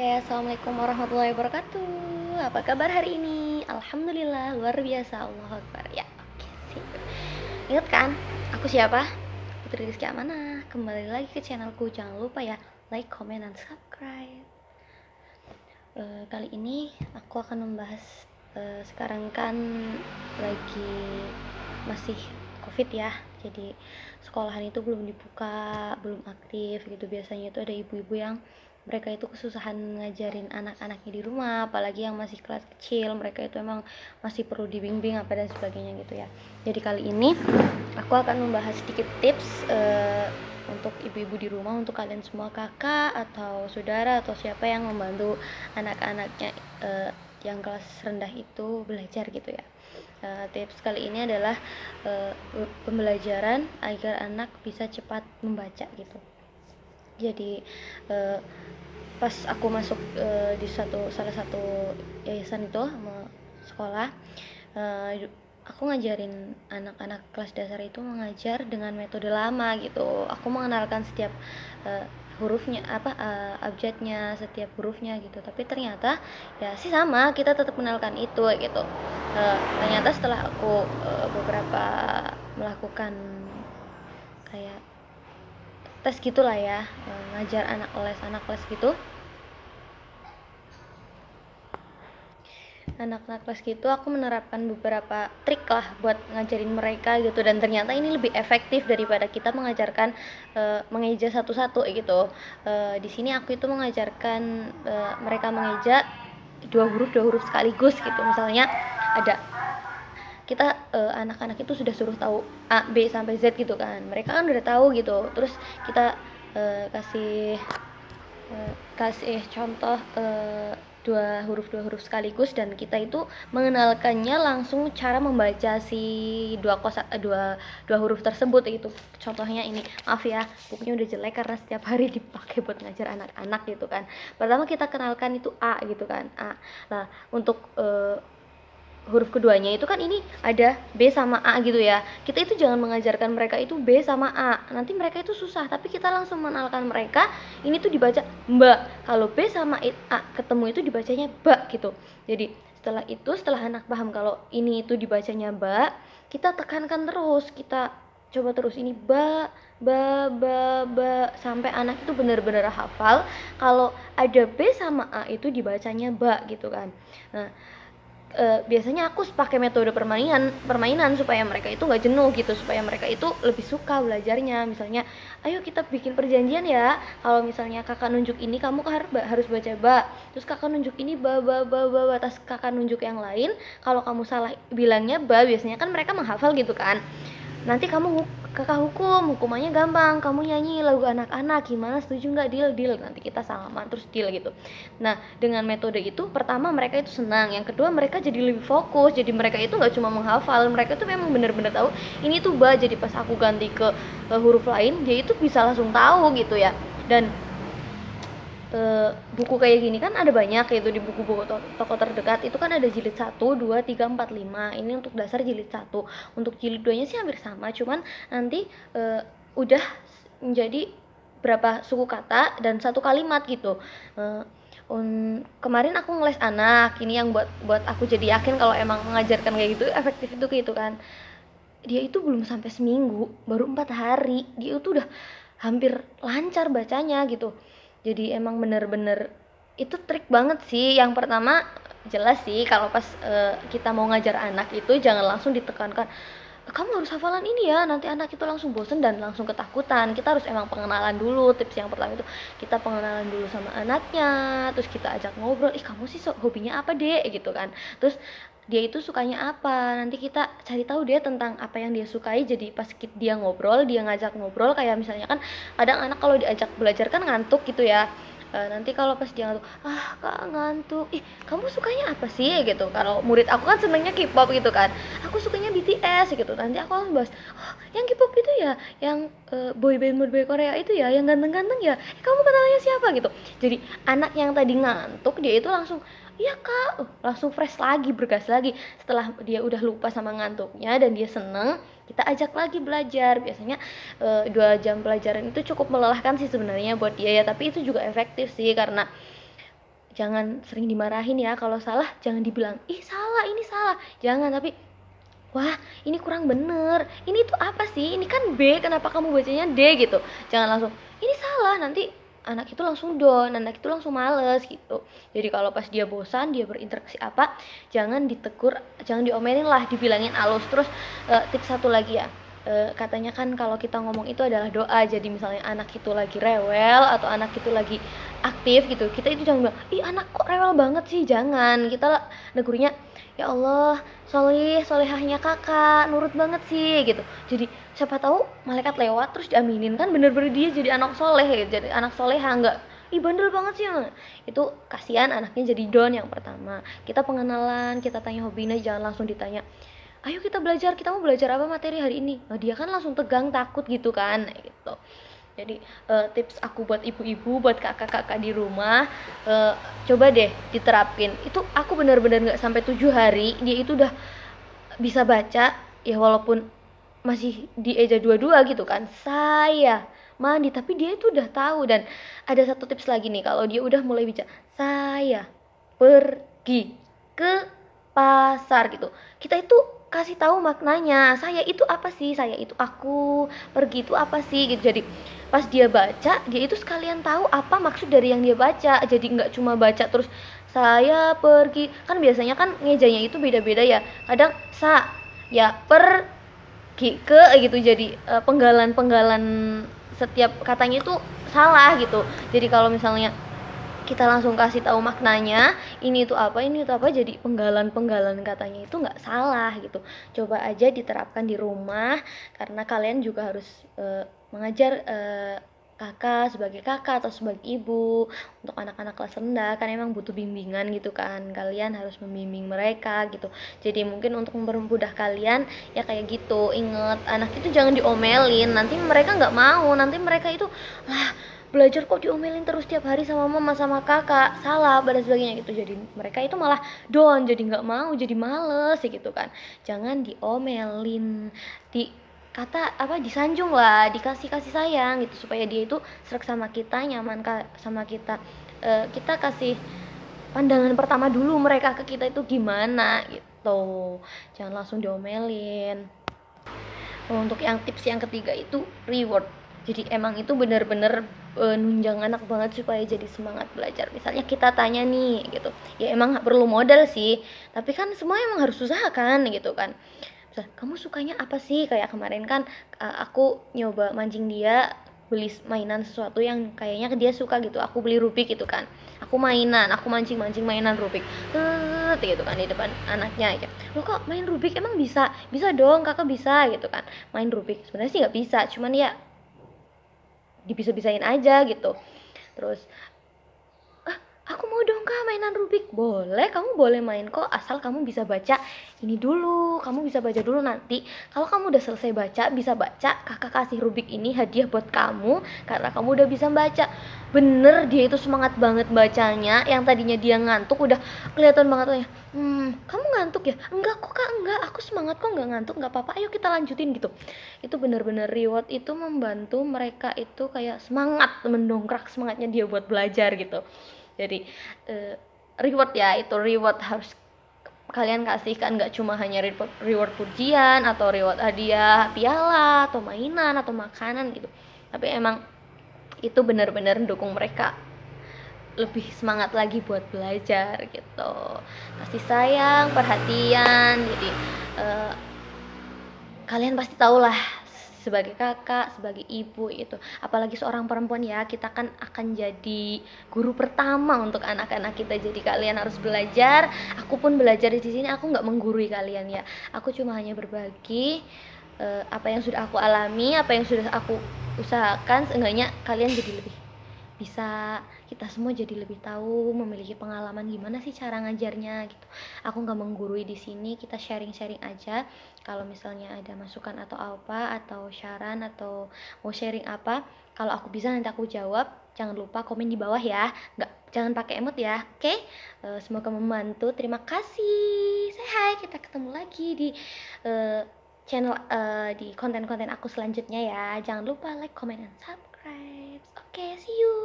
Oke, assalamualaikum warahmatullahi wabarakatuh. Apa kabar hari ini? Alhamdulillah, luar biasa. Allahu Akbar. Ya, oke, sip. Ingat kan, aku siapa? Putri Rizky Amanah. Kembali lagi ke channelku. Jangan lupa ya, like, comment, dan subscribe. Kali ini aku akan membahas sekarang kan lagi masih COVID ya. Jadi sekolahan itu belum dibuka, belum aktif gitu. Biasanya itu ada ibu-ibu yang mereka itu kesusahan ngajarin anak-anaknya di rumah, apalagi yang masih kelas kecil, mereka itu emang masih perlu dibimbing apa dan sebagainya gitu ya. Jadi kali ini aku akan membahas sedikit tips untuk ibu-ibu di rumah, untuk kalian semua kakak atau saudara atau siapa yang membantu anak-anaknya yang kelas rendah itu belajar gitu ya. Tips kali ini adalah pembelajaran agar anak bisa cepat membaca gitu. Jadi pas aku masuk di salah satu yayasan itu sekolah, aku ngajarin anak-anak kelas dasar itu mengajar dengan metode lama gitu. Aku mengenalkan setiap hurufnya abjadnya, setiap hurufnya gitu. Tapi ternyata ya sih sama, kita tetap mengenalkan itu gitu. Ternyata setelah aku beberapa melakukan kayak tes gitulah ya, ngajar anak les gitu, anak-anak kelas gitu aku menerapkan beberapa trik lah buat ngajarin mereka gitu, dan ternyata ini lebih efektif daripada kita mengajarkan mengeja satu-satu gitu. Di sini aku itu mengajarkan mereka mengeja dua huruf sekaligus gitu. Misalnya ada kita anak-anak itu sudah suruh tahu A, B sampai Z gitu kan, mereka kan udah tahu gitu. Terus kita kasih contoh dua huruf sekaligus, dan kita itu mengenalkannya langsung cara membaca si dua huruf tersebut itu. Contohnya ini, maaf ya bukunya udah jelek karena setiap hari dipakai buat ngajar anak-anak gitu kan. Pertama kita kenalkan itu A gitu kan, A. Nah untuk huruf keduanya itu kan ini ada B sama A gitu ya. Kita itu jangan mengajarkan mereka itu B sama A, nanti mereka itu susah. Tapi kita langsung mengenalkan mereka ini tuh dibaca mbak. Kalau B sama A ketemu itu dibacanya ba gitu. Jadi setelah anak paham kalau ini itu dibacanya ba, kita tekankan terus, kita coba terus ini ba sampai anak itu benar-benar hafal kalau ada B sama A itu dibacanya ba gitu kan. Nah, biasanya aku pakai metode permainan supaya mereka itu nggak jenuh gitu, supaya mereka itu lebih suka belajarnya. Misalnya, ayo kita bikin perjanjian ya, kalau misalnya kakak nunjuk ini kamu harus baca ba, terus kakak nunjuk ini ba, terus kakak nunjuk yang lain, kalau kamu salah bilangnya ba, biasanya kan mereka menghafal gitu kan. Nanti kakak hukumannya gampang, kamu nyanyi lagu anak-anak, gimana, setuju nggak? Deal, nanti kita salaman terus deal gitu. Nah dengan metode itu, pertama mereka itu senang, yang kedua mereka jadi lebih fokus, jadi mereka itu nggak cuma menghafal, mereka itu memang benar-benar tahu ini tuh ba. Jadi pas aku ganti ke huruf lain, dia itu bisa langsung tahu gitu ya. Dan buku kayak gini kan ada banyak yaitu di buku-buku toko terdekat itu kan ada jilid 1, 2, 3, 4, 5. Ini untuk dasar jilid 1. Untuk jilid 2 nya sih hampir sama, cuman nanti udah menjadi berapa suku kata dan satu kalimat gitu. Kemarin aku ngeles anak ini yang buat aku jadi yakin kalau emang mengajarkan kayak gitu efektif itu gitu kan. Dia itu belum sampai seminggu, baru 4 hari dia itu udah hampir lancar bacanya gitu. Jadi emang bener-bener itu trik banget sih. Yang pertama jelas sih kalau pas kita mau ngajar anak itu jangan langsung ditekankan kamu harus hafalan ini ya, nanti anak itu langsung bosen dan langsung ketakutan. Kita harus emang pengenalan dulu. Tips yang pertama itu kita pengenalan dulu sama anaknya, terus kita ajak ngobrol, kamu sih hobinya apa dek gitu kan, terus dia itu sukanya apa, nanti kita cari tahu dia tentang apa yang dia sukai. Jadi pas dia ngajak ngobrol, kayak misalnya kan kadang anak kalau diajak belajar kan ngantuk gitu ya. Nanti kalau pas dia ngantuk, kak ngantuk, kamu sukanya apa sih gitu. Kalau murid aku kan senengnya K-pop gitu kan, aku sukanya BTS gitu. Nanti aku langsung bahas, yang K-pop itu ya, yang boyband Korea itu ya, yang ganteng-ganteng ya, kamu kenalnya siapa gitu. Jadi anak yang tadi ngantuk dia itu langsung, iya kak, langsung fresh lagi, bergas lagi. Setelah dia udah lupa sama ngantuknya dan dia seneng, kita ajak lagi belajar. Biasanya 2 jam pelajaran itu cukup melelahkan sih sebenarnya buat dia ya, tapi itu juga efektif sih karena jangan sering dimarahin ya, kalau salah jangan dibilang, "Ih salah, ini salah." Jangan, tapi, "Wah ini kurang bener, ini tuh apa sih? Ini kan B, kenapa kamu bacanya D?" Gitu. Jangan langsung, "Ini salah." Nanti anak itu langsung down, anak itu langsung males gitu. Jadi kalau pas dia bosan, dia berinteraksi apa, jangan ditegur, jangan diomelin lah, dibilangin halus. Terus tips satu lagi ya, katanya kan kalau kita ngomong itu adalah doa. Jadi misalnya anak itu lagi rewel atau anak itu lagi aktif gitu, kita itu jangan bilang, "Ih anak kok rewel banget sih." Jangan, kita negurnya, "Ya Allah, soleh solehahnya kakak, nurut banget sih." Gitu. Jadi siapa tahu malaikat lewat terus diaminin, kan bener-bener dia jadi anak soleh ya, jadi anak soleha, nggak, "Ih bandel banget sih." Itu kasihan anaknya jadi down. Yang pertama, kita pengenalan, kita tanya hobinya, jangan langsung ditanya, "Ayo kita belajar, kita mau belajar apa materi hari ini." Nah, dia kan langsung tegang, takut gitu kan, gitu. Jadi tips aku buat ibu-ibu, buat kakak-kakak di rumah, coba deh diterapin. Itu aku benar-benar nggak sampai 7 hari dia itu udah bisa baca, ya walaupun masih di eja dua-dua gitu kan, saya mandi, tapi dia itu udah tahu. Dan ada satu tips lagi nih, kalau dia udah mulai bicara, "Saya pergi ke pasar." gitu, kita itu kasih tahu maknanya. Saya itu apa sih? Saya itu aku, pergi itu apa sih gitu. Jadi pas dia baca, dia itu sekalian tahu apa maksud dari yang dia baca. Jadi nggak cuma baca terus "saya pergi." Kan biasanya kan ngejanya itu beda-beda ya, kadang ya pergi ke gitu. Jadi penggalan-penggalan setiap katanya itu salah gitu. Jadi kalau misalnya kita langsung kasih tahu maknanya, ini itu apa, ini itu apa, jadi penggalan-penggalan katanya itu nggak salah gitu. Coba aja diterapkan di rumah, karena kalian juga harus mengajar kakak atau sebagai ibu untuk anak-anak kelas rendah, kan emang butuh bimbingan gitu kan, kalian harus membimbing mereka gitu. Jadi mungkin untuk mempermudah kalian ya kayak gitu, inget anak itu jangan diomelin, nanti mereka nggak mau, nanti mereka itu, lah belajar kok diomelin terus tiap hari sama mama sama kakak, salah dan sebagainya gitu. Jadi mereka itu malah down, jadi nggak mau, jadi males gitu kan. Jangan diomelin, kata apa, disanjung lah, dikasih kasih sayang gitu, supaya dia itu serak sama kita, nyaman sama kita. Kita kasih pandangan pertama dulu mereka ke kita itu gimana gitu, jangan langsung diomelin. Untuk yang tips yang ketiga itu reward. Jadi emang itu bener-bener nunjang anak banget supaya jadi semangat belajar. Misalnya kita tanya nih gitu, ya emang perlu modal sih, tapi kan semua emang harus usaha kan gitu kan. Misal, "Kamu sukanya apa sih?" Kayak kemarin kan aku nyoba mancing dia beli mainan sesuatu yang kayaknya dia suka gitu. Aku beli Rubik gitu kan. Aku mancing-mancing mainan Rubik. Gitu kan di depan anaknya aja. "Lo kok main Rubik, emang bisa?" "Bisa dong, kakak bisa." gitu kan. Main Rubik sebenarnya sih nggak bisa, cuman ya dibisa-bisain aja gitu. Terus, "Aku mau dong kak mainan Rubik." "Boleh, kamu boleh main kok, asal kamu bisa baca ini dulu, kamu bisa baca dulu. Nanti kalau kamu udah selesai baca, bisa baca, kakak kasih Rubik ini hadiah buat kamu karena kamu udah bisa baca." Bener, dia itu semangat banget bacanya. Yang tadinya dia ngantuk, udah kelihatan banget tuh ya, "Kamu ngantuk ya?" "Enggak kok kak, enggak, aku semangat kok, nggak ngantuk, nggak apa-apa, ayo kita lanjutin." gitu. Itu bener-bener reward, itu membantu mereka itu kayak semangat, mendongkrak semangatnya dia buat belajar gitu. Jadi reward ya, itu reward harus kalian kasihkan, nggak cuma hanya reward pujian atau reward hadiah piala atau mainan atau makanan gitu, tapi emang itu benar-benar mendukung mereka lebih semangat lagi buat belajar gitu. Kasih sayang, perhatian. Jadi eh, kalian pasti tahu lah, sebagai kakak, sebagai ibu itu, apalagi seorang perempuan ya, kita kan akan jadi guru pertama untuk anak-anak kita. Jadi kalian harus belajar, aku pun belajar di sini. Aku nggak menggurui kalian ya, aku cuma hanya berbagi apa yang sudah aku alami, apa yang sudah aku usahakan. Seenggaknya kalian jadi lebih bisa, kita semua jadi lebih tahu, memiliki pengalaman gimana sih cara ngajarnya gitu. Aku nggak menggurui di sini, kita sharing-sharing aja. Kalau misalnya ada masukan atau apa, atau saran, atau mau sharing apa, kalau aku bisa nanti aku jawab. Jangan lupa komen di bawah ya, jangan pakai emot ya, oke? Semoga membantu. Terima kasih. Say hi, kita ketemu lagi di uh, channel di konten-konten aku selanjutnya ya. Jangan lupa like, comment, dan subscribe. Oke, see you.